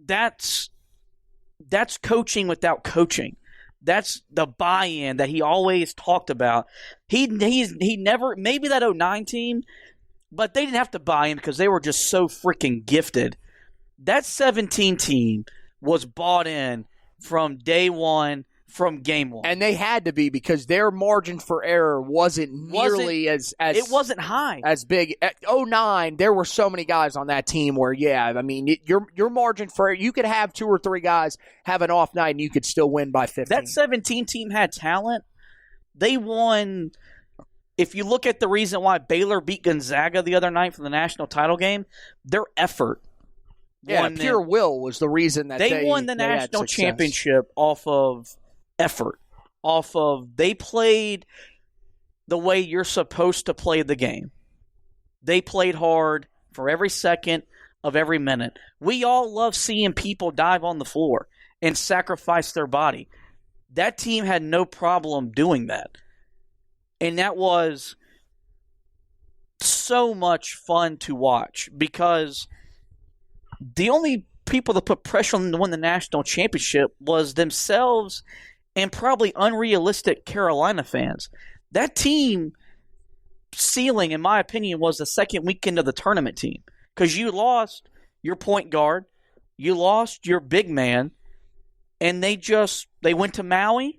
that's coaching without coaching. That's the buy-in that he always talked about. He never, maybe that 2009 team, but they didn't have to buy in because they were just so freaking gifted. That 2017 team was bought in from day one, from game one. And they had to be because their margin for error wasn't nearly as it wasn't high. As big. At 2009, there were so many guys on that team where, your margin for error, you could have 2 or 3 guys have an off night and you could still win by 15. That 2017 team had talent. They won. If you look at the reason why Baylor beat Gonzaga the other night for the national title game, their effort. Pure will was the reason that they won the national championship off of effort, they played the way you're supposed to play the game. They played hard for every second of every minute. We all love seeing people dive on the floor and sacrifice their body. That team had no problem doing that. And that was so much fun to watch because the only people that put pressure on them to win the national championship was themselves and probably unrealistic Carolina fans. That team ceiling, in my opinion, was the second weekend of the tournament team because you lost your point guard, you lost your big man, and they went to Maui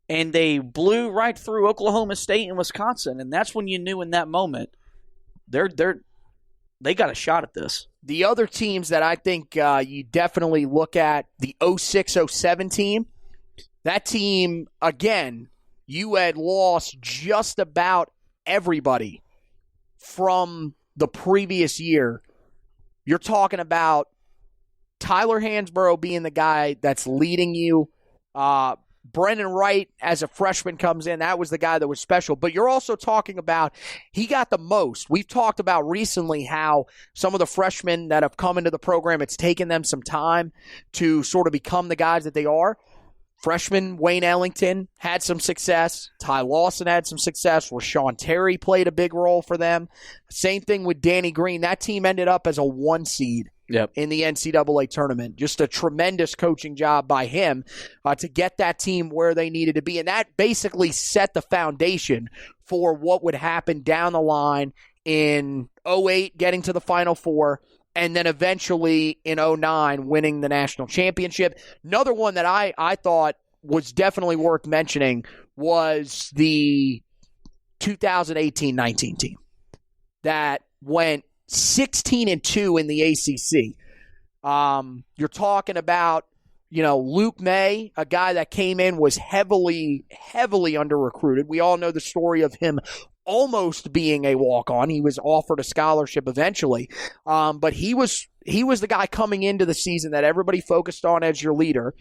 and they blew right through Oklahoma State and Wisconsin, and that's when you knew in that moment they got a shot at this. The other teams that I think you definitely look at, the 06-07 team. That team, again, you had lost just about everybody from the previous year. You're talking about Tyler Hansborough being the guy that's leading you. Brendan Wright, as a freshman, comes in. That was the guy that was special. But you're also talking about he got the most. We've talked about recently how some of the freshmen that have come into the program, it's taken them some time to sort of become the guys that they are. Freshman Wayne Ellington had some success. Ty Lawson had some success. Rashawn Terry played a big role for them. Same thing with Danny Green. That team ended up as a 1 seed in the NCAA tournament. Just a tremendous coaching job by him to get that team where they needed to be. And that basically set the foundation for what would happen down the line in 2008, getting to the Final Four, and then eventually in 2009 winning the national championship. Another one that I thought was definitely worth mentioning was the 2018-19 team that went 16-2 in the ACC. You're talking about, Luke May, a guy that came in, was heavily under-recruited. We all know the story of him almost being a walk-on. He was offered a scholarship eventually. But he was the guy coming into the season that everybody focused on as your leader.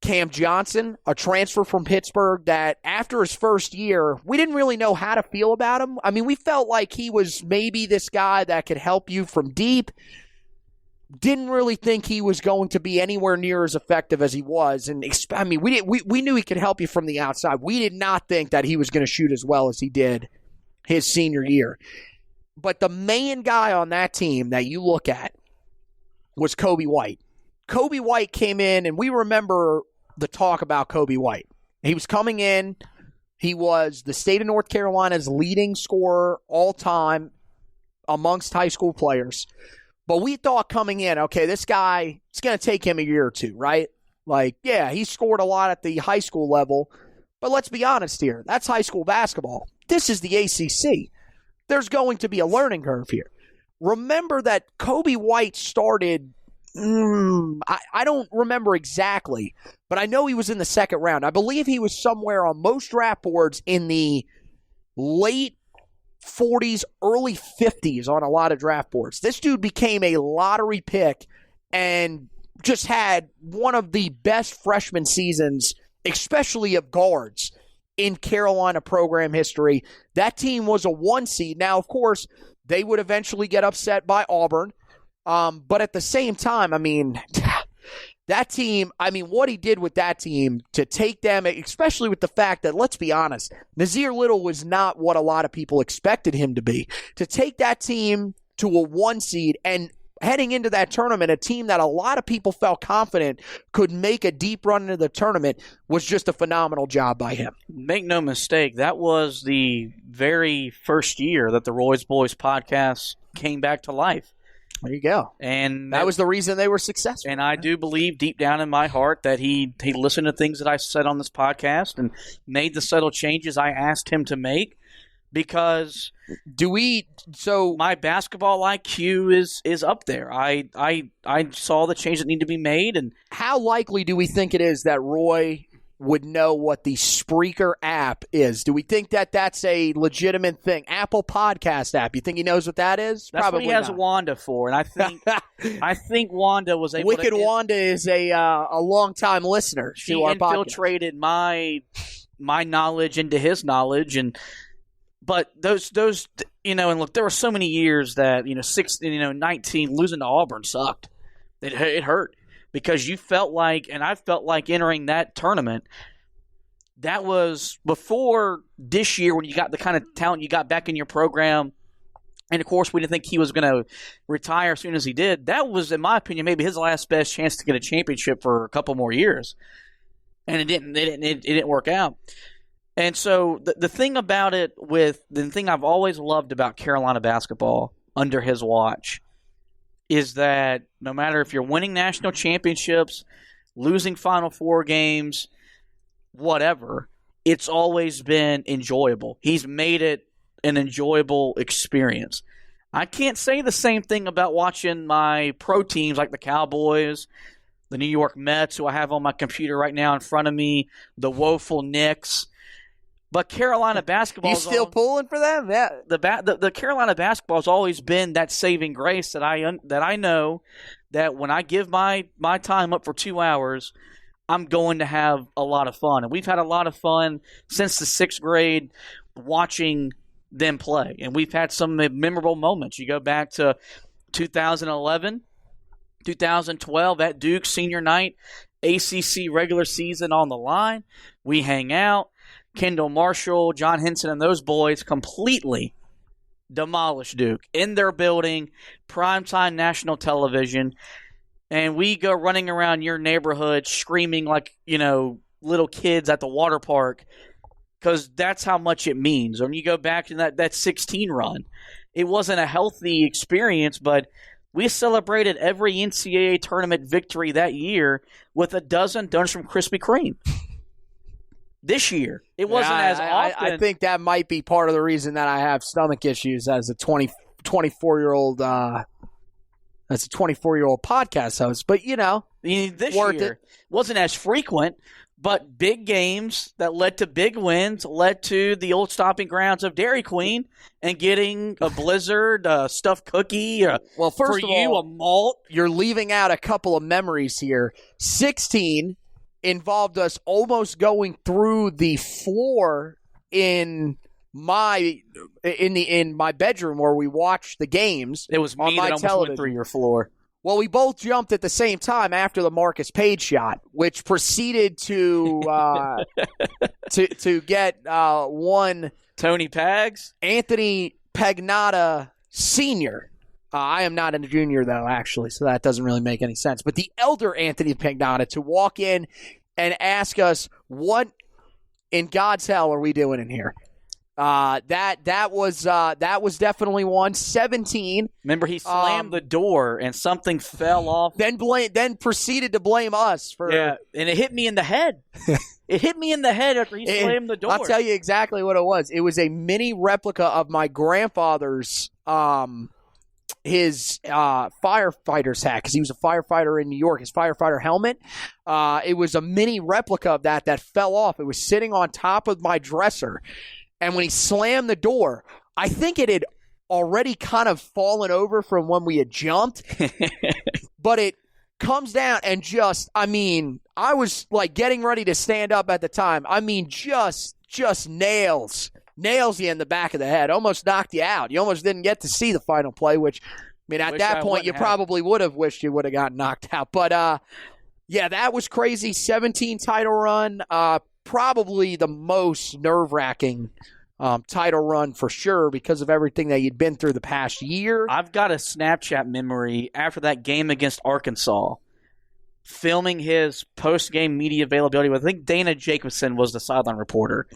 Cam Johnson, a transfer from Pittsburgh that after his first year, we didn't really know how to feel about him. I mean, we felt like he was maybe this guy that could help you from deep. Didn't really think he was going to be anywhere near as effective as he was. And we knew he could help you from the outside. We did not think that he was going to shoot as well as he did his senior year. But the main guy on that team that you look at was Kobe White. Kobe White came in, and we remember the talk about Kobe White. He was coming in. He was the state of North Carolina's leading scorer all time amongst high school players. But we thought coming in, okay, this guy, it's going to take him a year or two, right? Like, yeah, he scored a lot at the high school level. But let's be honest here. That's high school basketball. This is the ACC. There's going to be a learning curve here. Remember that Kobe White started, I don't remember exactly, but I know he was in the second round. I believe he was somewhere on most draft boards in the late 40s, early 50s on a lot of draft boards. This dude became a lottery pick and just had one of the best freshman seasons, especially of guards, in Carolina program history. That team was a 1 seed. Now, of course, they would eventually get upset by Auburn. But at the same time, that team, what he did with that team to take them, especially with the fact that, let's be honest, Nasir Little was not what a lot of people expected him to be. To take that team to a 1 seed and heading into that tournament, a team that a lot of people felt confident could make a deep run into the tournament, was just a phenomenal job by him. Make no mistake, that was the very first year that the Roy's Boys podcast came back to life. There you go. And that was the reason they were successful. And I do believe deep down in my heart that he listened to things that I said on this podcast and made the subtle changes I asked him to make, because my basketball IQ is up there. I saw the changes that need to be made. And how likely do we think it is that Roy would know what the Spreaker app is? Do we think that that's a legitimate thing? Apple Podcast app. You think he knows what that is? That's Probably what he has not. Wanda for, and I think Wanda was able. Wicked Wanda is a longtime listener to our podcast. She infiltrated my knowledge into his knowledge, but those and look, there were so many years that 19 losing to Auburn sucked. It hurt. Because you felt like, and I felt like entering that tournament, that was before this year when you got the kind of talent you got back in your program. And, of course, we didn't think he was going to retire as soon as he did. That was, in my opinion, maybe his last best chance to get a championship for a couple more years. And it didn't work out. And so the thing about it the thing I've always loved about Carolina basketball under his watch is that no matter if you're winning national championships, losing Final Four games, whatever, it's always been enjoyable. He's made it an enjoyable experience. I can't say the same thing about watching my pro teams like the Cowboys, the New York Mets, who I have on my computer right now in front of me, the woeful Knicks. But Carolina basketball, you still pulling for them? Yeah. The Carolina basketball has always been that saving grace that I know that when I give my time up for 2 hours, I'm going to have a lot of fun. And we've had a lot of fun since the 6th grade watching them play. And we've had some memorable moments. You go back to 2011, 2012 at Duke senior night, ACC regular season on the line. We hang out. Kendall Marshall, John Henson, and those boys completely demolished Duke in their building, primetime national television, and we go running around your neighborhood screaming like, little kids at the water park, because that's how much it means. When you go back to that 16 run, it wasn't a healthy experience, but we celebrated every NCAA tournament victory that year with a dozen done from Krispy Kreme. This year, it wasn't as often. I think that might be part of the reason that I have stomach issues as a 24-year-old podcast host. But this year wasn't as frequent. But big games that led to big wins led to the old stomping grounds of Dairy Queen and getting a Blizzard, a stuffed cookie. Well, first for of you, all, a malt. You're leaving out a couple of memories here. 16 involved us almost going through the floor in my bedroom where we watched the games. It was me that almost went through your floor. Well, we both jumped at the same time after the Marcus Page shot, which proceeded to get one Tony Pags, Anthony Pagnotta Sr. I am not a junior, though, actually, so that doesn't really make any sense. But the elder Anthony Pagnotta to walk in and ask us, what in God's hell are we doing in here? That was definitely one. 17. Remember, he slammed the door and something fell off. Then proceeded to blame us for. Yeah, and it hit me in the head. It hit me in the head after he slammed the door. I'll tell you exactly what it was. It was a mini replica of my grandfather's his firefighter's hat, because he was a firefighter in New York. His firefighter helmet. It was a mini replica of that fell off. It was sitting on top of my dresser. And when he slammed the door, I think it had already kind of fallen over from when we had jumped. But it comes down and I was like getting ready to stand up at the time. Just nails you in the back of the head. Almost knocked you out. You almost didn't get to see the final play, which, at that point, you probably would have wished you would have gotten knocked out. But, yeah, that was crazy. 17 title run. Probably the most nerve-wracking title run for sure because of everything that you'd been through the past year. I've got a Snapchat memory after that game against Arkansas, filming his post-game media availability with, I think Dana Jacobson was the sideline reporter.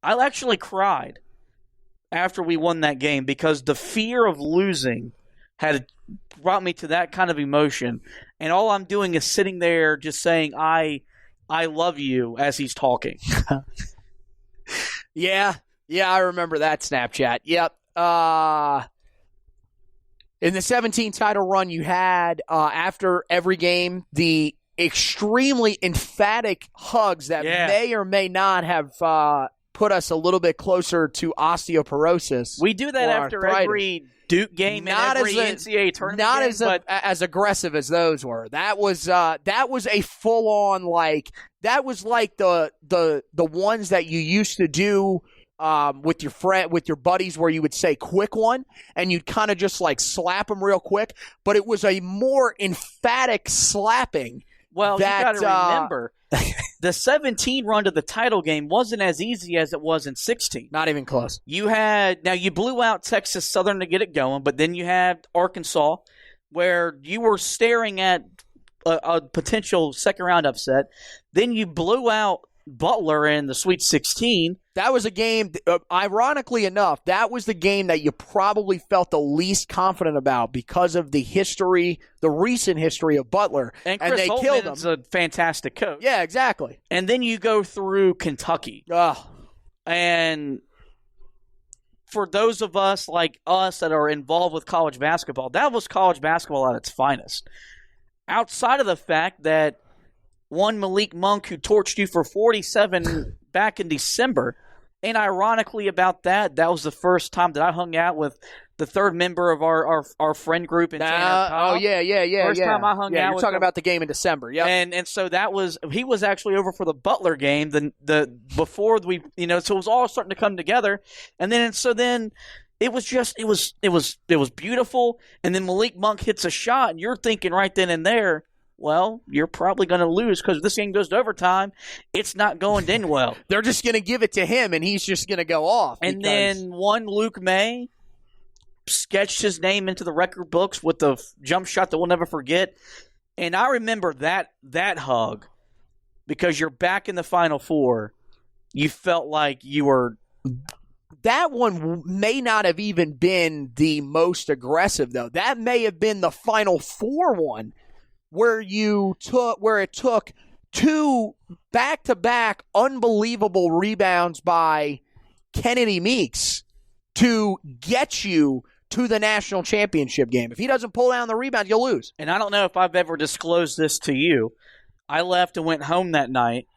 I actually cried after we won that game because the fear of losing had brought me to that kind of emotion. And all I'm doing is sitting there just saying, I love you as he's talking. Yeah, I remember that Snapchat. Yep. In the 17 title run you had, after every game, the extremely emphatic hugs that may or may not have put us a little bit closer to osteoporosis. We do that after arthritis. Every Duke game and every NCAA tournament not game, as aggressive as those were. That was a full on, like, that was like the ones that you used to do with your buddies, where you would say quick one and you'd kind of just like slap them real quick, but it was a more emphatic slapping. Well, you got to remember, the 17 run to the title game wasn't as easy as it was in 16. Not even close. You blew out Texas Southern to get it going, but then you had Arkansas, where you were staring at a potential second-round upset. Then you blew out Butler in the Sweet 16. That was a game, ironically enough, that was the game that you probably felt the least confident about because of the recent history of Butler. And Chris they Holtman's killed him. A fantastic coach. Yeah, exactly. And then you go through Kentucky. And for those of us like us that are involved with college basketball, that was college basketball at its finest. Outside of the fact that one Malik Monk, who torched you for 47 back in December. And ironically about that was the first time that I hung out with the third member of our friend group in Tanner Cobb. Oh, yeah. First time I hung out you're with talking him. about the game in December. Yep. And so he was actually over for the Butler game before we, so it was all starting to come together. And then it was beautiful. And then Malik Monk hits a shot and you're thinking right then and there, well, you're probably going to lose because if this game goes to overtime, it's not going to end well. They're just going to give it to him, and he's just going to go off. And then one Luke May sketched his name into the record books with the jump shot that we'll never forget. And I remember that hug because you're back in the Final Four. You felt like you were... That one may not have even been the most aggressive, though. That may have been the Final Four one. Where it took two back-to-back unbelievable rebounds by Kennedy Meeks to get you to the national championship game. If he doesn't pull down the rebound, you'll lose. And I don't know if I've ever disclosed this to you. I left and went home that night,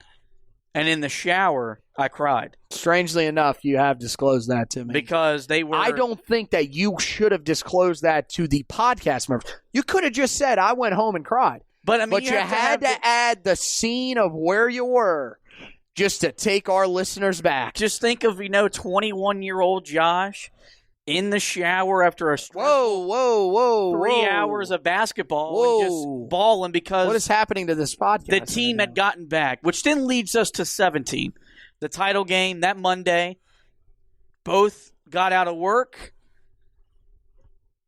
and in the shower, I cried. Strangely enough, you have disclosed that to me. Because they were... I don't think that you should have disclosed that to the podcast members. You could have just said, I went home and cried. But I mean, you had to add the scene of where you were just to take our listeners back. Just think of, 21-year-old Josh in the shower after a whoa, 3 hours of basketball and just balling because... What is happening to this podcast? The team had gotten back, which then leads us to 17. The title game that Monday, both got out of work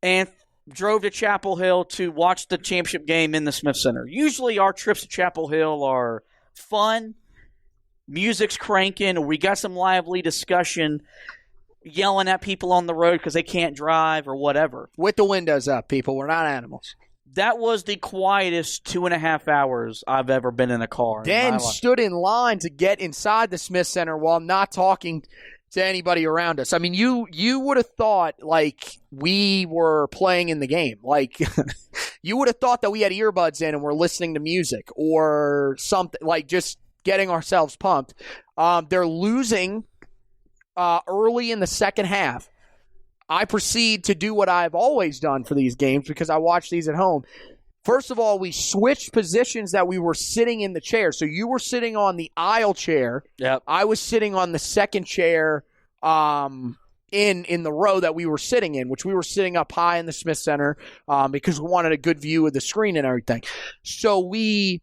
and drove to Chapel Hill to watch the championship game in the Smith Center. Usually our trips to Chapel Hill are fun, music's cranking, we got some lively discussion, yelling at people on the road because they can't drive or whatever. With the windows up, people. We're not animals. That was the quietest 2.5 hours I've ever been in a car. Dan stood in line to get inside the Smith Center while not talking to anybody around us. I mean, you would have thought like we were playing in the game. Like you would have thought that we had earbuds in and we're listening to music or something, like just getting ourselves pumped. They're losing early in the second half. I proceed to do what I've always done for these games because I watch these at home. First of all, we switched positions that we were sitting in the chair. So you were sitting on the aisle chair. Yep. I was sitting on the second chair in the row that we were sitting in, which we were sitting up high in the Smith Center because we wanted a good view of the screen and everything. So we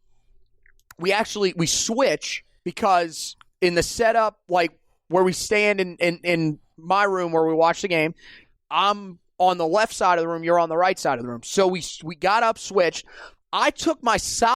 switch because in the setup, like where we stand in my room where we watch the game. I'm on the left side of the room. You're on the right side of the room. So we got up, switched. I took my side